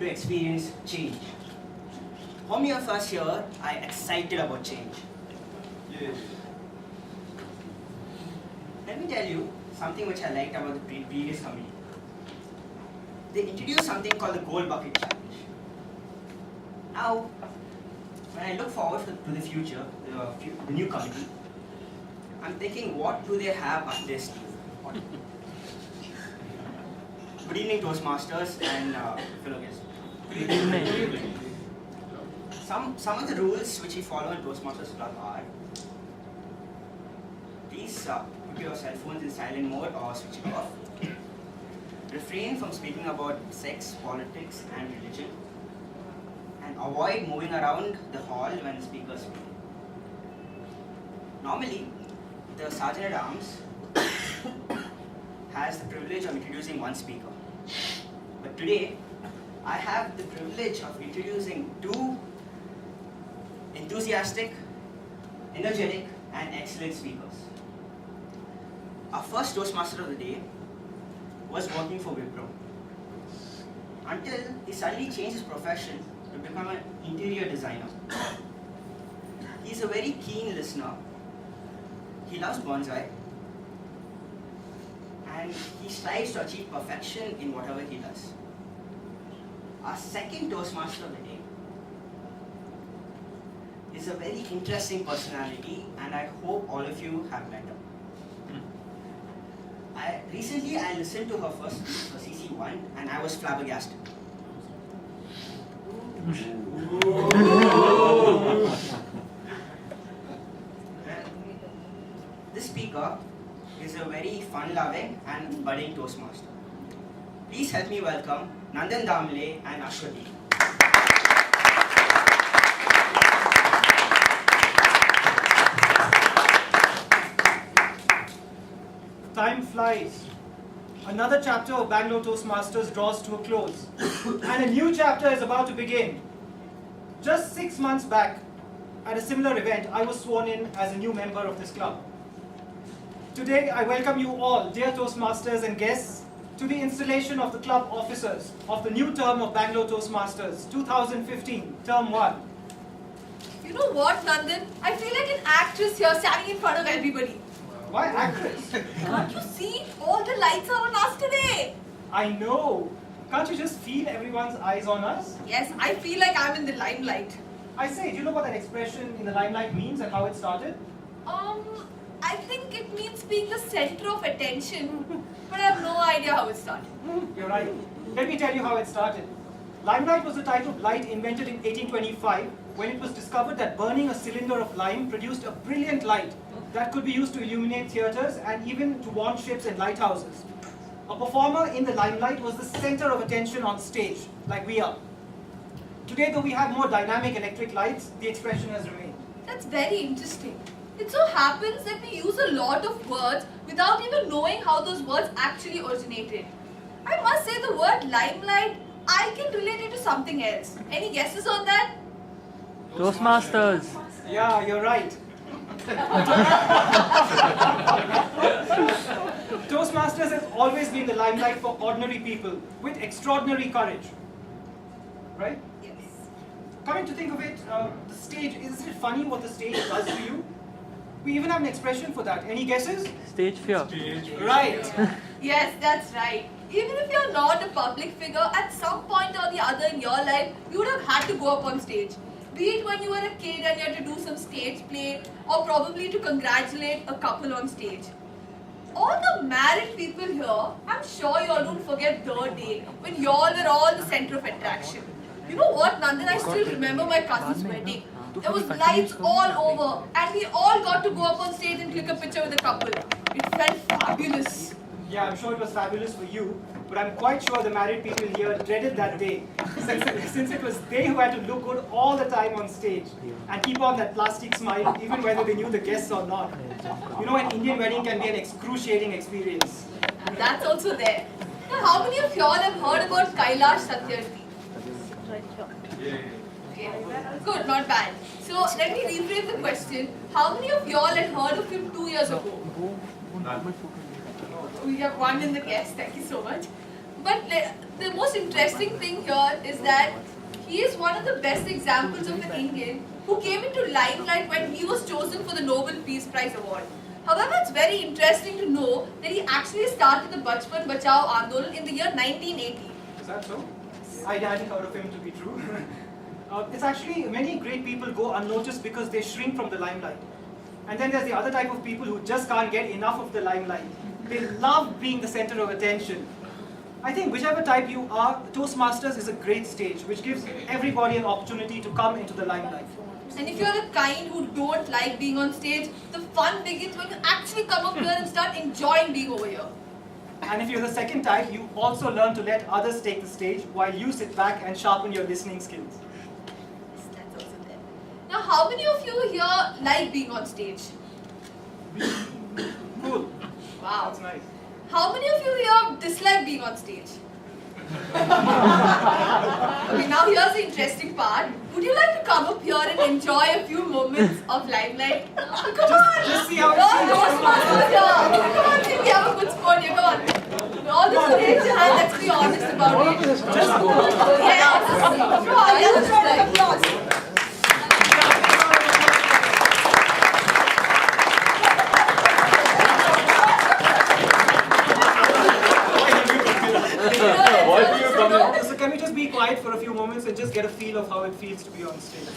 to experience change. How many of us here are excited about change? Yes. Let me tell you something which I liked about the previous committee. They introduced something called the Gold Bucket Challenge. Now, when I look forward to the future, the new committee, I'm thinking, what do they have up their sleeve? Good evening, Toastmasters and fellow guests. Good evening. Some of the rules which we follow in Toastmasters Club are: please put your cell phones in silent mode or switch it off. Refrain from speaking about sex, politics, and religion, and avoid moving around the hall when the speakers speak. Normally, the Sergeant at Arms has the privilege of introducing one speaker. But today, I have the privilege of introducing two enthusiastic, energetic, and excellent speakers. Our first Toastmaster of the day was working for Wipro until he suddenly changed his profession to become an interior designer. He's a very keen listener. He loves bonsai, and he strives to achieve perfection in whatever he does. Our second Toastmaster of the day is a very interesting personality, and I hope all of you have met her. Recently I listened to her first speech for CC1 and I was flabbergasted. This speaker is a very fun-loving and budding Toastmaster. Please help me welcome Nandan Damle and Ashwati. Time flies. Another chapter of Bangalore Toastmasters draws to a close, and a new chapter is about to begin. Just 6 months back, at a similar event, I was sworn in as a new member of this club. Today, I welcome you all, dear Toastmasters and guests, to the installation of the club officers of the new term of Bangalore Toastmasters, 2015, Term 1. You know what, Nandan? I feel like an actress here standing in front of everybody. Why actress? Can't you see? All the lights are on us today. I know. Can't you just feel everyone's eyes on us? Yes, I feel like I'm in the limelight. I say, do you know what that expression in the limelight means and how it started? I think it means being the center of attention, but I have no idea how it started. You're right. Let me tell you how it started. Limelight was a type of light invented in 1825 when it was discovered that burning a cylinder of lime produced a brilliant light that could be used to illuminate theatres and even to warn ships and lighthouses. A performer in the limelight was the center of attention on stage, like we are. Today, though we have more dynamic electric lights, the expression has remained. That's very interesting. It so happens that we use a lot of words without even knowing how those words actually originated. I must say the word limelight, I can relate it to something else. Any guesses on that? Toastmasters. Yeah, you're right. Toastmasters has always been the limelight for ordinary people with extraordinary courage. Right? Yes. Coming to think of it, the stage, isn't it funny what the stage does to you? We even have an expression for that. Any guesses? Stage fear. Right. Yes, that's right. Even if you're not a public figure, at some point or the other in your life, you would have had to go up on stage. Be it when you were a kid and you had to do some stage play, or probably to congratulate a couple on stage. All the married people here, I'm sure you all don't forget the day when you all were all the center of attraction. You know what, Nandan, I still remember my cousin's wedding. There was lights all over and we all got to go up on stage and click a picture with the couple. It felt fabulous. Yeah, I'm sure it was fabulous for you, but I'm quite sure the married people here dreaded that day, since it was they who had to look good all the time on stage and keep on that plastic smile even whether they knew the guests or not. You know, an Indian wedding can be an excruciating experience. That's also there. Now, how many of y'all have heard about Kailash Satyarthi? Okay, good, not bad. So let me rephrase the question. How many of y'all had heard of him 2 years ago? We have one in the guest, thank you so much. But the most interesting thing here is that he is one of the best examples of an Indian who came into limelight when he was chosen for the Nobel Peace Prize award. However, it's very interesting to know that he actually started the Bachpan Bachao Andolan in the year 1980. Is that so? I hadn't heard of him to be true. It's actually, many great people go unnoticed because they shrink from the limelight. And then there's the other type of people who just can't get enough of the limelight. They love being the center of attention. I think whichever type you are, Toastmasters is a great stage which gives everybody an opportunity to come into the limelight. And if you're the kind who don't like being on stage, the fun begins when you actually come up here and start enjoying being over here. And if you're the second type, you also learn to let others take the stage while you sit back and sharpen your listening skills. That's also there. Now, how many of you here like being on stage? Cool. Wow. That's nice. How many of you here dislike being on stage? Okay, now here's the interesting part. Would you like to come up here and enjoy a few moments of limelight? Come on! Just see how it No, feels. Toastmasters here! Come on, see, we have a good sport here, come on. All this to raise your hand, let's be honest about it. Yes! Come on, let's try applause. So can we just be quiet for a few moments and just get a feel of how it feels to be on stage?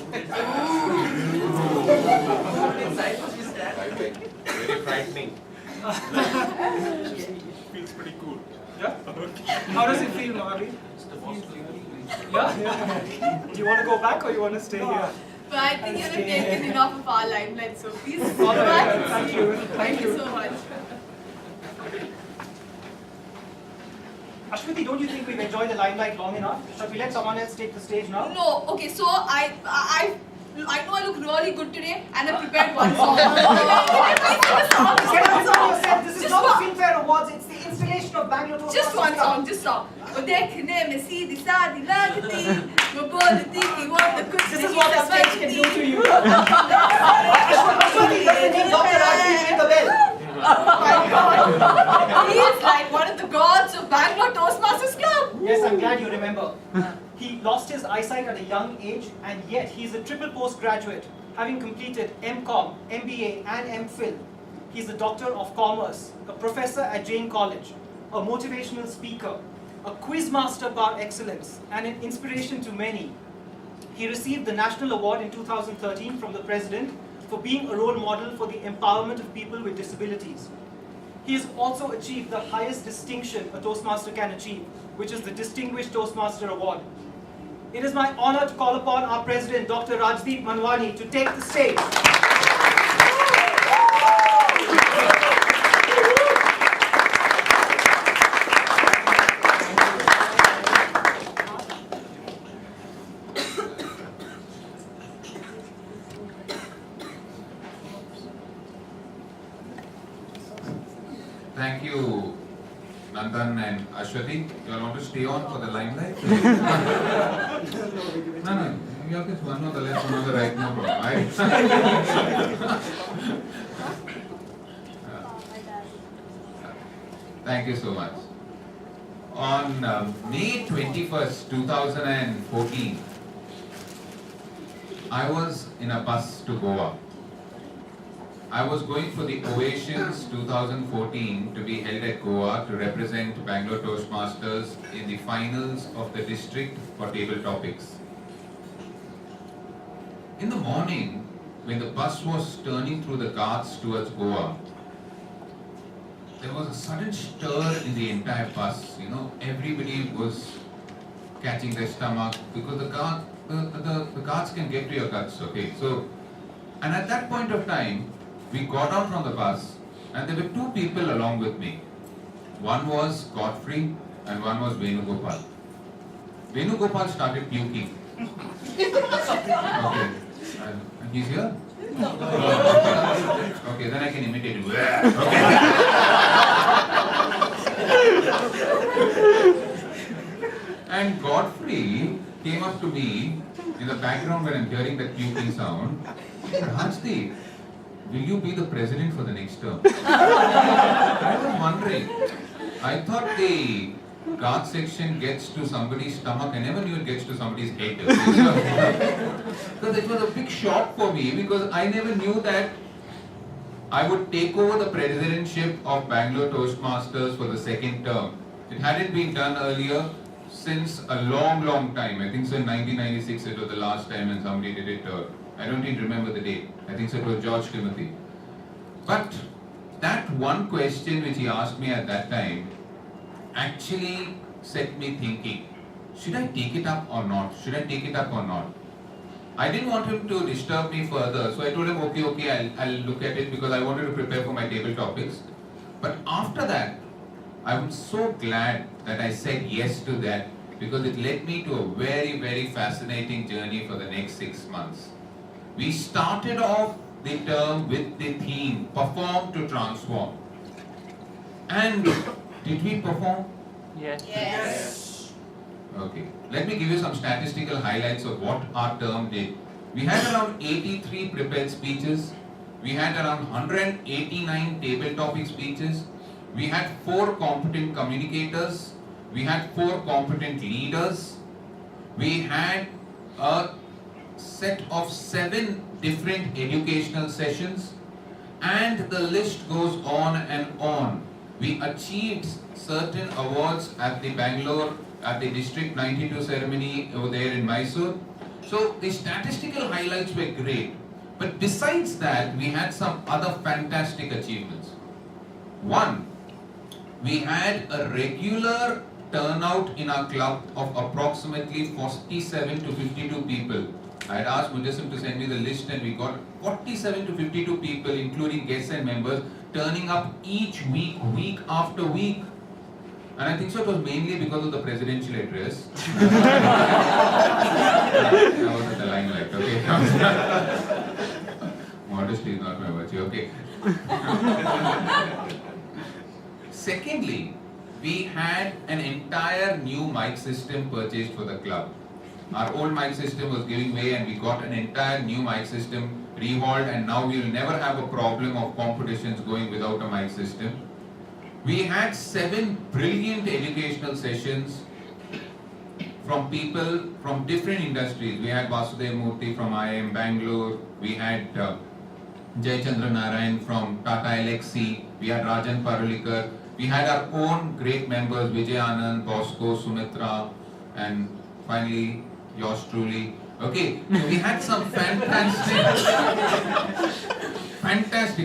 Very frightening. Feels pretty cool. Yeah? How does it feel, Mahavi? Yeah? Do you want to go back or you want to stay here? But I think you've taken enough of our limelight, so please go All right, back. thank you. Thank you so much. Ashwati, don't you think we've enjoyed the limelight long enough? Should we let someone else take the stage now? No, okay, so I know I look really good today and I prepared one song. This is not the Filmfare Awards, it's the installation of Bangalore Toastmasters. Just one song, just song. वो देखने में सीधी सादी लगती, वो बोलती कि वो तो कुछ This is नहीं what the stage can do to समझती। you. Ashwati, doesn't need Dr. Rajdeep ring the bell. My God, he is like one of the gods of Bangalore Toastmasters Club. Yes, I'm glad you remember. He lost his eyesight at a young age, and yet he's a triple postgraduate, having completed MCOM, MBA, and MPhil. He's a Doctor of Commerce, a professor at Jain College, a motivational speaker, a quiz master par excellence, and an inspiration to many. He received the National Award in 2013 from the President for being a role model for the empowerment of people with disabilities. He has also achieved the highest distinction a Toastmaster can achieve, which is the Distinguished Toastmaster Award. It is my honor to call upon our President, Dr. Rajdeep Manwani, to take the stage. Thank you, Nandan and Ashwati. You all want to stay on for the limelight? No, you have this one on the left, one on the right, no problem. Thank you so much. On May 21st, 2014, I was in a bus to Goa. I was going for the Ovations 2014 to be held at Goa to represent Bangalore Toastmasters in the finals of the district for table topics. In the morning, when the bus was turning through the Ghats towards Goa, there was a sudden stir in the entire bus. You know, everybody was catching their stomach because the Ghats can get to your guts, okay? So, and at that point of time, we got out from the bus and there were two people along with me. One was Godfrey and one was Venugopal. Venugopal started puking. Okay. He's here? Okay, then I can imitate him. And Godfrey came up to me in the background when I'm hearing that puking sound. Rajdeep, will you be the president for the next term? I was wondering. I thought the guard section gets to somebody's stomach. I never knew it gets to somebody's head. Okay? So it was a big shock for me because I never knew that I would take over the presidentship of Bangalore Toastmasters for the second term. It hadn't been done earlier since a long time. I think so in 1996 it was the last time when somebody did it. I don't even remember the date. I think so it was George Timothy. But that one question which he asked me at that time actually set me thinking, should I take it up or not? Should I take it up or not? I didn't want him to disturb me further, so I told him, okay, I'll look at it because I wanted to prepare for my table topics. But after that, I was so glad that I said yes to that because it led me to a very fascinating journey for the next 6 months. We started off the term with the theme, perform to transform. And did we perform? Yes. Yes. Okay. Let me give you some statistical highlights of what our term did. We had around 83 prepared speeches. We had around 189 table topic speeches. We had 4 competent communicators. We had 4 competent leaders. We had a set of 7 different educational sessions. And the list goes on and on. We achieved certain awards at the Bangalore, at the District 92 ceremony over there in Mysore. So the statistical highlights were great. But besides that, we had some other fantastic achievements. One, we had a regular turnout in our club of approximately 47 to 52 people. I had asked Mujassim to send me the list and we got 47 to 52 people, including guests and members, turning up each week, week after week. And I think so it was mainly because of the presidential address. I was at the limelight, okay? Modesty is not my virtue, okay? Secondly, we had an entire new mic system purchased for the club. Our old mic system was giving way and we got an entire new mic system rehauled, and now we will never have a problem of competitions going without a mic system. We had 7 brilliant educational sessions from people from different industries. We had Vasudev Murthy from IIM Bangalore. We had Jai Chandra Narayan from Tata Elxsi. We had Rajan Parulikar. We had our own great members, Vijay Anand, Bosco, Sumitra, and finally yours truly. Okay, so we had some fantastic,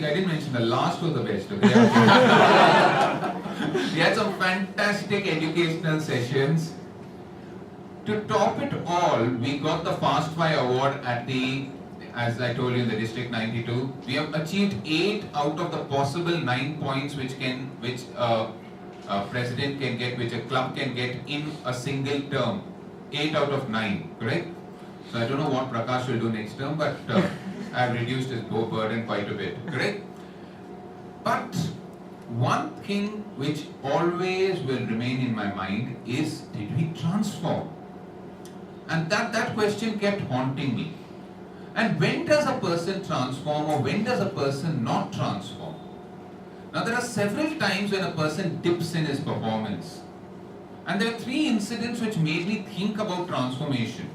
I didn't mention the last was the best, okay? We had some fantastic educational sessions. To top it all, we got the Fast 5 award at the, as I told you, in the District 92. We have achieved 8 out of the possible 9 points which a president can get, which a club can get in a single term. 8 out of 9, correct? So I don't know what Prakash will do next term, but I've reduced his burden quite a bit, correct? But one thing which always will remain in my mind is, did we transform? And that question kept haunting me. And when does a person transform, or when does a person not transform? Now there are several times when a person dips in his performance. And there are 3 incidents which made me think about transformation.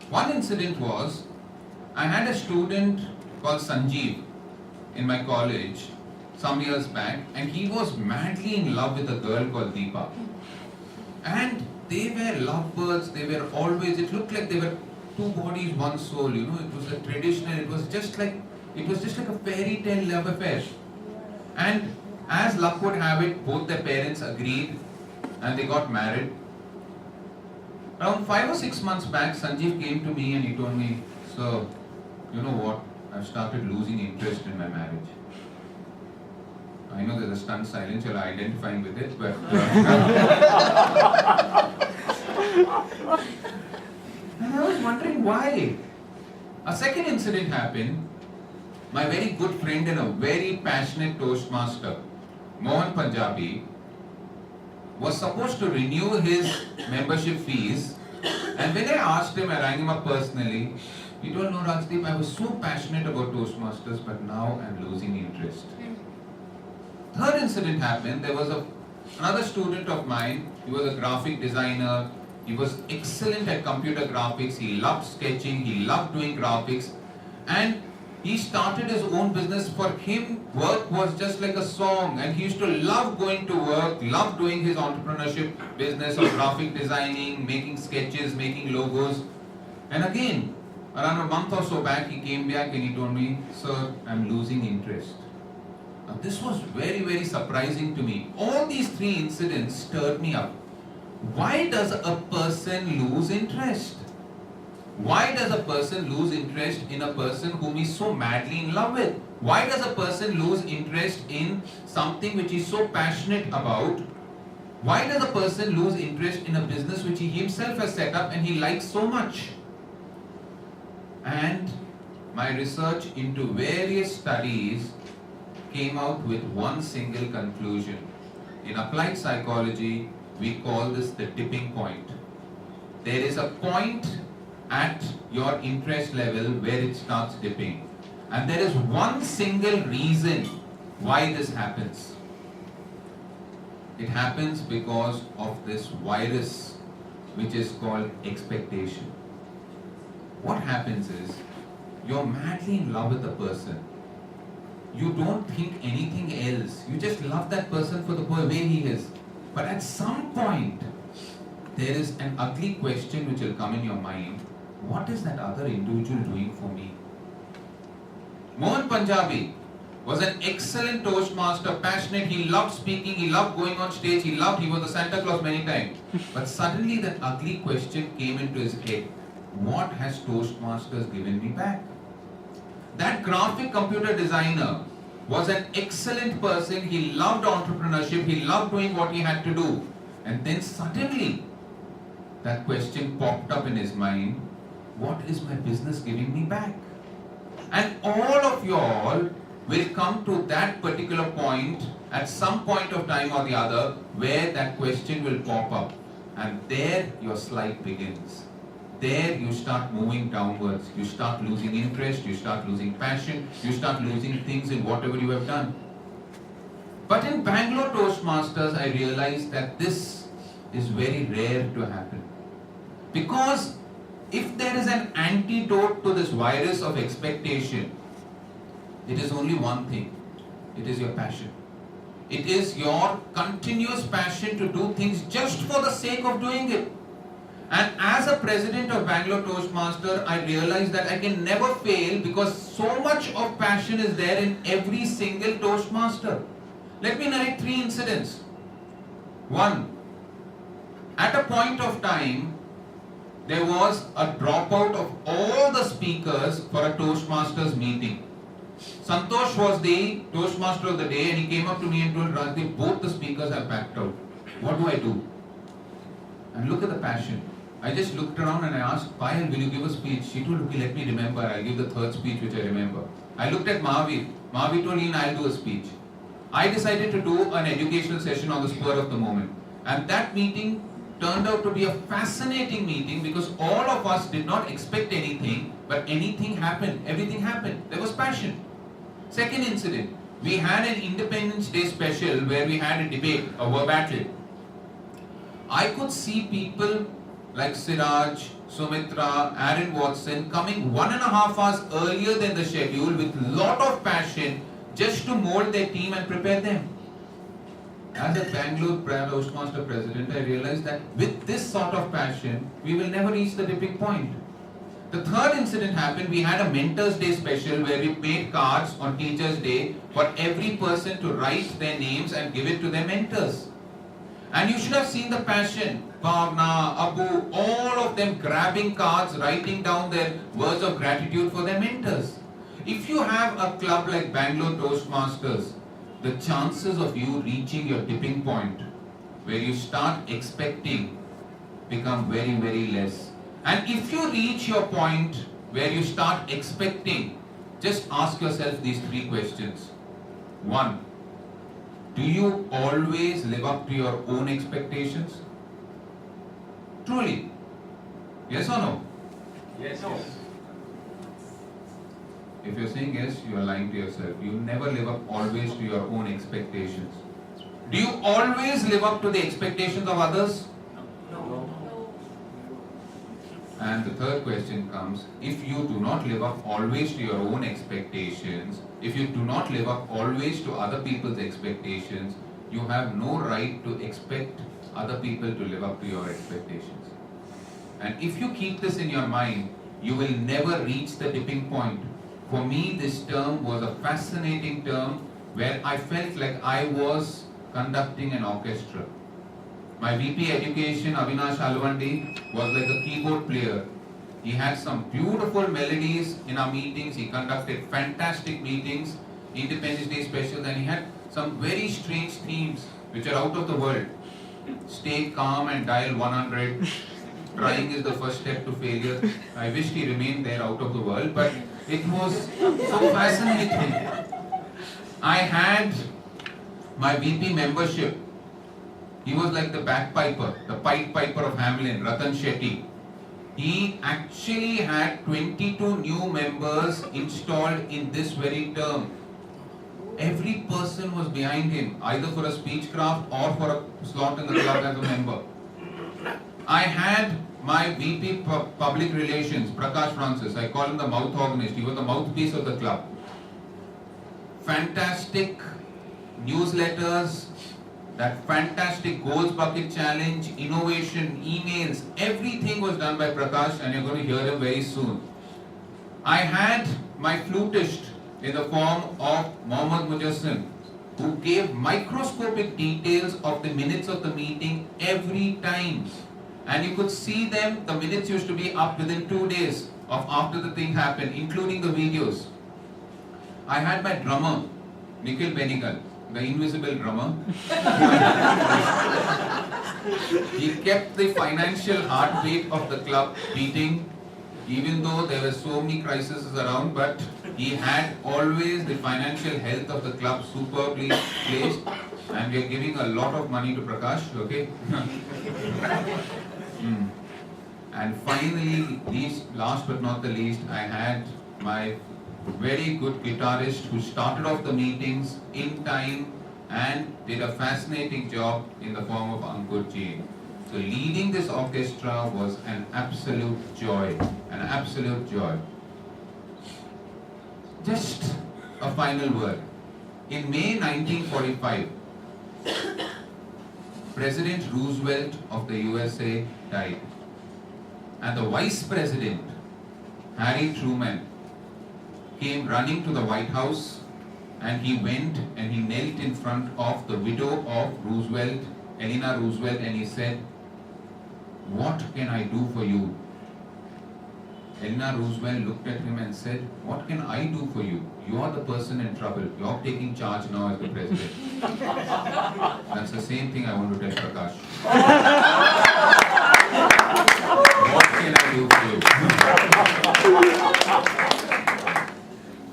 One incident was, I had a student called Sanjeev in my college some years back, and he was madly in love with a girl called Deepa. And they were lovebirds, they were always, it looked like they were 2 bodies, 1 soul, you know, it was a traditional, it was just like a fairy tale love affair. And as luck would have it, both their parents agreed and they got married. Around 5 or 6 months back, Sanjeev came to me and he told me, "Sir, you know what? I've started losing interest in my marriage." I know there's a stunned silence, you're identifying with it, but and I was wondering why. A second incident happened. My very good friend and a very passionate Toastmaster, Mohan Punjabi, was supposed to renew his membership fees, and when I asked him, I rang him up personally, he told, "No, Rajdeep, I was so passionate about Toastmasters, but now I'm losing interest." Third incident happened. There was a Another student of mine, he was a graphic designer. He was excellent at computer graphics. He loved sketching. He loved doing graphics. And he started his own business. For him, work was just like a song. And he used to love going to work, love doing his entrepreneurship business of graphic designing, making sketches, making logos. And again, around a month or so back, he came back and he told me, "Sir, I'm losing interest." Now, this was very, very surprising to me. All these three incidents stirred me up. Why does a person lose interest? Why does a person lose interest in a person whom he's so madly in love with? Why does a person lose interest in something which he's so passionate about? Why does a person lose interest in a business which he himself has set up and he likes so much? And my research into various studies came out with one single conclusion. In applied psychology, we call this the tipping point. There is a point at your interest level where it starts dipping. And there is one single reason why this happens. It happens because of this virus which is called expectation. What happens is, you're madly in love with the person. You don't think anything else. You just love that person for the way he is. But at some point, there is an ugly question which will come in your mind. What is that other individual doing for me? Mohan Punjabi was an excellent Toastmaster, passionate. He loved speaking, he loved going on stage, he was the Santa Claus many times. But suddenly that ugly question came into his head. What has Toastmasters given me back? That graphic computer designer was an excellent person. He loved entrepreneurship. He loved doing what he had to do. And then suddenly, that question popped up in his mind. What is my business giving me back? And all of you all will come to that particular point at some point of time or the other where that question will pop up. And there your slide begins. There you start moving downwards. You start losing interest, you start losing passion, you start losing things in whatever you have done. But in Bangalore Toastmasters, I realized that this is very rare to happen. Because if there is an antidote to this virus of expectation, it is only one thing. It is your passion. It is your continuous passion to do things just for the sake of doing it. And as a president of Bangalore Toastmaster, I realized that I can never fail because so much of passion is there in every single Toastmaster. Let me narrate 3 incidents. 1. At a point of time, there was a dropout of all the speakers for a Toastmasters meeting. Santosh was the Toastmaster of the day and he came up to me and told Rajdeep, both the speakers have backed out. What do I do? And look at the passion. I just looked around and I asked, Payal, will you give a speech? She told, okay, let me remember. I'll give the 3rd speech which I remember. I looked at Mahavir. Mahavir told me, I'll do a speech. I decided to do an educational session on the spur of the moment. And that meeting turned out to be a fascinating meeting because all of us did not expect anything, but anything happened. Everything happened. There was passion. Second incident, we had an Independence Day special where we had a debate, a battle. I could see people like Siraj, Sumitra, Aaron Watson coming 1.5 hours earlier than the schedule with lot of passion just to mold their team and prepare them. As a Bangalore Toastmaster president, I realized that with this sort of passion, we will never reach the tipping point. The 3rd incident happened, we had a Mentors Day special where we made cards on Teachers Day for every person to write their names and give it to their mentors. And you should have seen the passion. Bhavna, Abu, all of them grabbing cards, writing down their words of gratitude for their mentors. If you have a club like Bangalore Toastmasters, the chances of you reaching your tipping point where you start expecting become very, very less. And if you reach your point where you start expecting, just ask yourself these 3 questions. 1. Do you always live up to your own expectations? Truly. Yes or no? Yes. No. If you're saying yes, you are lying to yourself. You never live up always to your own expectations. Do you always live up to the expectations of others? No. And the third question comes, if you do not live up always to your own expectations, if you do not live up always to other people's expectations, you have no right to expect other people to live up to your expectations. And if you keep this in your mind, you will never reach the tipping point. For me, this term was a fascinating term where I felt like I was conducting an orchestra. My VP Education, Avinash Alwandi, was like a keyboard player. He had some beautiful melodies in our meetings. He conducted fantastic meetings, Independence Day specials, and he had some very strange themes which are out of the world. Stay calm and dial 100. Trying is the first step to failure. I wished he remained there out of the world, but it was so fascinating. I had my VP membership. He was like the bagpiper, the Pied Piper of Hamelin, Ratan Shetty. He actually had 22 new members installed in this very term. Every person was behind him, either for a speechcraft or for a slot in the club as a member. I had my VP Public Relations, Prakash Francis. I call him the mouth organist. He was the mouthpiece of the club. Fantastic newsletters, that fantastic goals bucket challenge, innovation, emails, everything was done by Prakash, and you're going to hear him very soon. I had my flutist in the form of Mohammad Mujassim, who gave microscopic details of the minutes of the meeting every time. And you could see them, the minutes used to be up within 2 days of after the thing happened, including the videos. I had my drummer, Nikhil Benigal, the invisible drummer. He kept the financial heartbeat of the club beating, even though there were so many crises around, but he had always the financial health of the club superbly placed, and we are giving a lot of money to Prakash, okay? And finally, last but not the least, I had my very good guitarist who started off the meetings in time and did a fascinating job in the form of Ankur Jain. So leading this orchestra was an absolute joy, an absolute joy. Just a final word. In May 1945, President Roosevelt of the USA died. And the Vice President, Harry Truman, came running to the White House, and he went and he knelt in front of the widow of Roosevelt, Eleanor Roosevelt, and he said, "What can I do for you?" Eleanor Roosevelt looked at him and said, "What can I do for you? You are the person in trouble. You are taking charge now as the president." That's the same thing I want to tell Prakash. What can I do for you?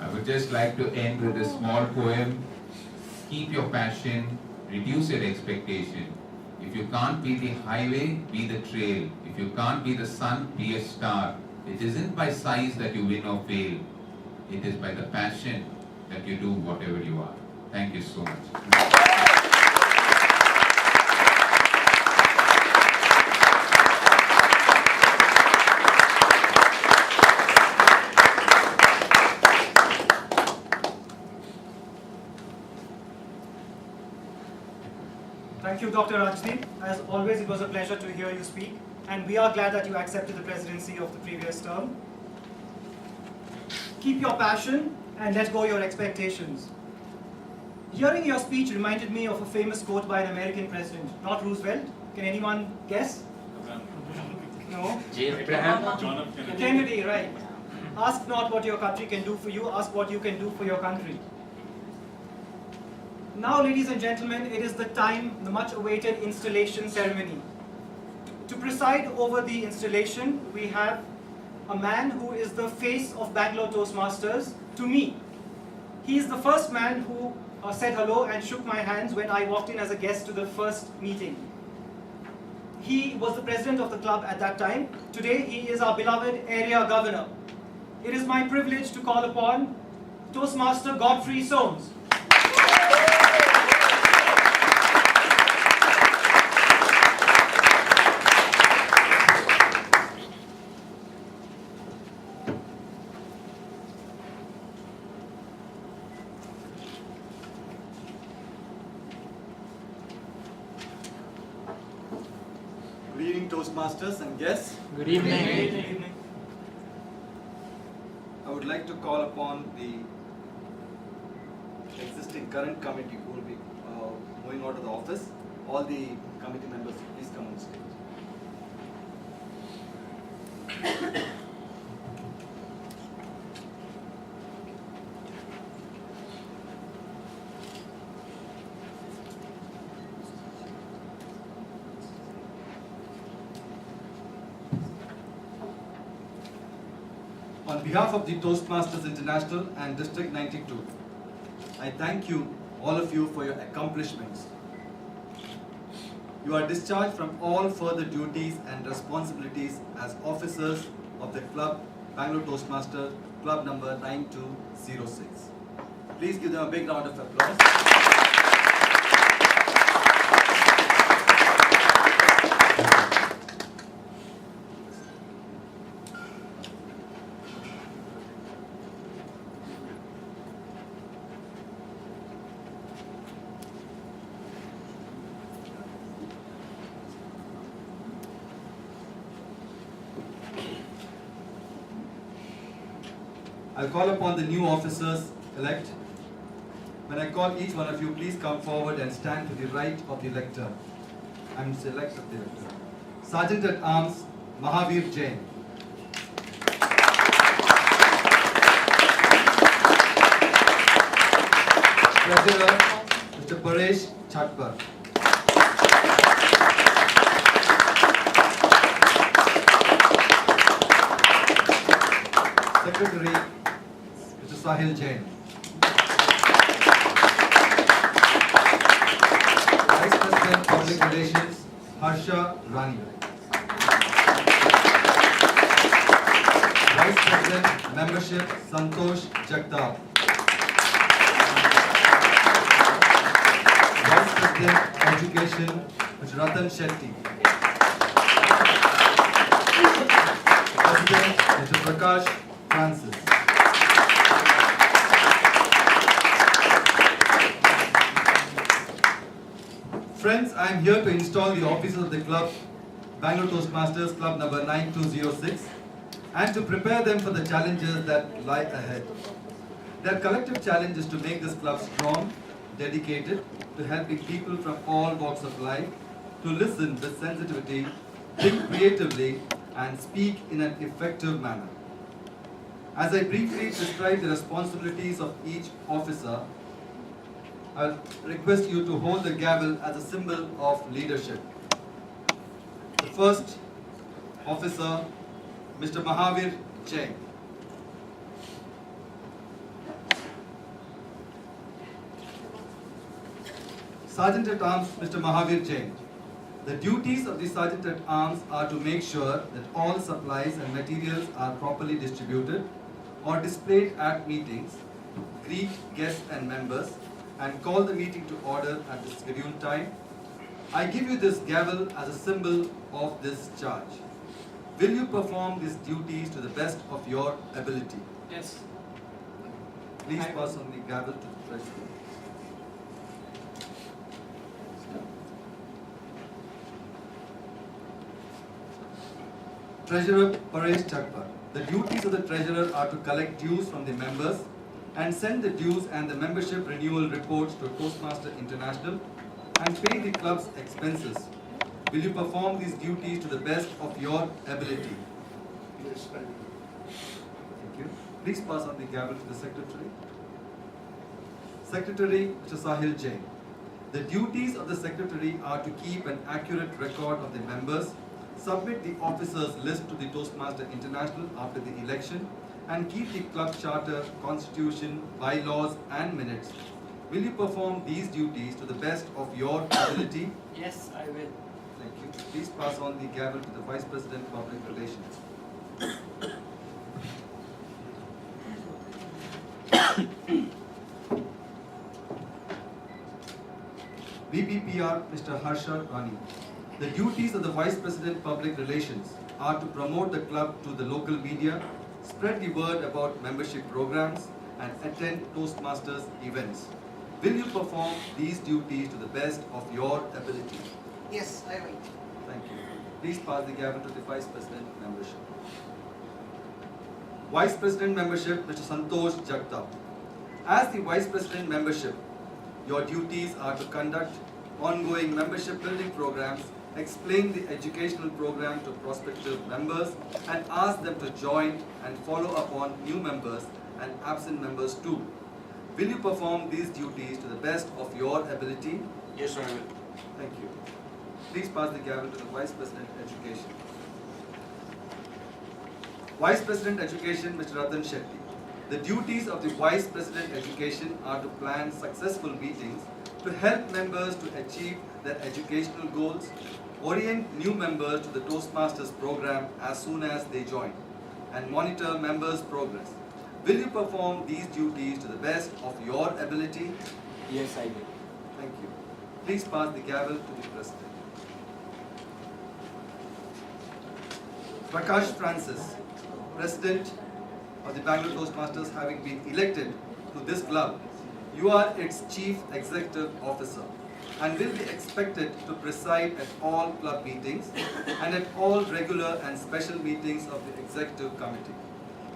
I would just like to end with a small poem. Keep your passion, reduce your expectation. If you can't be the highway, be the trail. If you can't be the sun, be a star. It isn't by size that you win or fail. It is by the passion that you do whatever you are. Thank you so much. Thank you, Dr. Rajdeep. As always, it was a pleasure to hear you speak, and we are glad that you accepted the presidency of the previous term. Keep your passion and let go your expectations. Hearing your speech reminded me of a famous quote by an American president, not Roosevelt. Can anyone guess? No? Abraham. Kennedy, right. Ask not what your country can do for you, ask what you can do for your country. Now, ladies and gentlemen, it is the time, the much awaited installation ceremony. To preside over the installation, we have a man who is the face of Bangalore Toastmasters to me. He is the first man who said hello and shook my hands when I walked in as a guest to the first meeting. He was the president of the club at that time. Today, he is our beloved area governor. It is my privilege to call upon Toastmaster Godfrey Soames. Toastmasters and guests. Good evening. I would like to call upon the existing current committee who will be moving out of the office. All the committee members, please come on stage. On behalf of the Toastmasters International and District 92, I thank you, all of you, for your accomplishments. You are discharged from all further duties and responsibilities as officers of the club, Bangalore Toastmaster, club number 9206. Please give them a big round of applause. I'll call upon the new officers-elect. When I call each one of you, please come forward and stand to the right of the lectern. I'm select of the lectern. Sergeant at Arms, Mahavir Jain. Treasurer, Mr. Paresh Chatpar. Secretary, Mr. Sahil Jain. Vice President Public Relations, Harsha Rani. Vice President Membership, Santosh Jagdap. Vice President Education, Mr. Ratan Shetty. President, Mr. Prakash Francis. Friends, I am here to install the officers of the club, Bangalore Toastmasters Club number 9206, and to prepare them for the challenges that lie ahead. Their collective challenge is to make this club strong, dedicated to helping people from all walks of life, to listen with sensitivity, think creatively, and speak in an effective manner. As I briefly describe the responsibilities of each officer, I'll request you to hold the gavel as a symbol of leadership. The first officer, Mr. Mahavir Jain. Sergeant at Arms, Mr. Mahavir Jain. The duties of the Sergeant at Arms are to make sure that all supplies and materials are properly distributed or displayed at meetings, greet guests and members, and call the meeting to order at the scheduled time. I give you this gavel as a symbol of this charge. Will you perform these duties to the best of your ability? Yes. Please pass on the gavel to the treasurer. Treasurer Paresh Chakpar. The duties of the treasurer are to collect dues from the members and send the dues and the membership renewal reports to Toastmaster International and pay the club's expenses. Will you perform these duties to the best of your ability? Yes, I will. Thank you. Please pass on the gavel to the secretary. Secretary, Mr. Sahil Jain. The duties of the secretary are to keep an accurate record of the members, submit the officers' list to the Toastmaster International after the election, and keep the club charter, constitution, bylaws, and minutes. Will you perform these duties to the best of your ability? Yes, I will. Thank you. Please pass on the gavel to the Vice President, Public Relations. VPPR, Mr. Harsha Rani. The duties of the Vice President, Public Relations are to promote the club to the local media, spread the word about membership programs, and attend Toastmasters events. Will you perform these duties to the best of your ability? Yes, I will. Thank you. Please pass the gavel to the Vice President membership. Vice President membership, Mr. Santosh Jagtap. As the Vice President membership, your duties are to conduct ongoing membership building programs, explain the educational program to prospective members, and ask them to join and follow up on new members and absent members too. Will you perform these duties to the best of your ability? Yes, I will. Thank you. Please pass the gavel to the Vice President Education. Vice President Education, Mr. Ratan Shetty. The duties of the Vice President Education are to plan successful meetings to help members to achieve their educational goals, orient new members to the Toastmasters program as soon as they join, and monitor members' progress. Will you perform these duties to the best of your ability? Yes, I will. Thank you. Please pass the gavel to the President. Prakash Francis, President of the Bangalore Toastmasters, having been elected to this club, you are its Chief Executive Officer and will be expected to preside at all club meetings and at all regular and special meetings of the Executive Committee.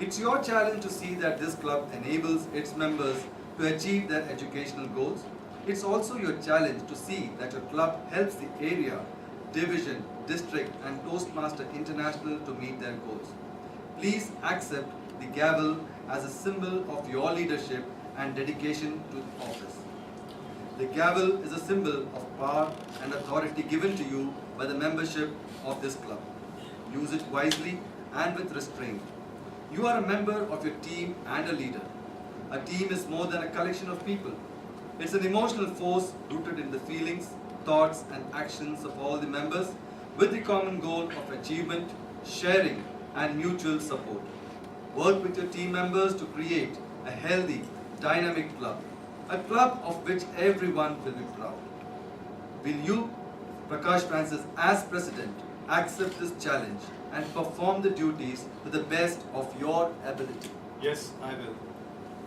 It's your challenge to see that this club enables its members to achieve their educational goals. It's also your challenge to see that your club helps the area, division, district and Toastmaster International to meet their goals. Please accept the gavel as a symbol of your leadership and dedication to the office. The gavel is a symbol of power and authority given to you by the membership of this club. Use it wisely and with restraint. You are a member of your team and a leader. A team is more than a collection of people. It's an emotional force rooted in the feelings, thoughts and actions of all the members with the common goal of achievement, sharing and mutual support. Work with your team members to create a healthy, dynamic club. A club of which everyone will be proud. Will you, Prakash Francis, as President, accept this challenge and perform the duties to the best of your ability? Yes, I will.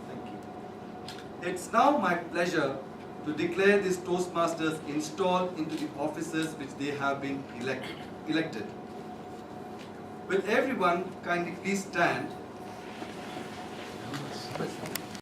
Thank you. It's now my pleasure to declare these Toastmasters installed into the offices which they have been elected. Will everyone kindly please stand?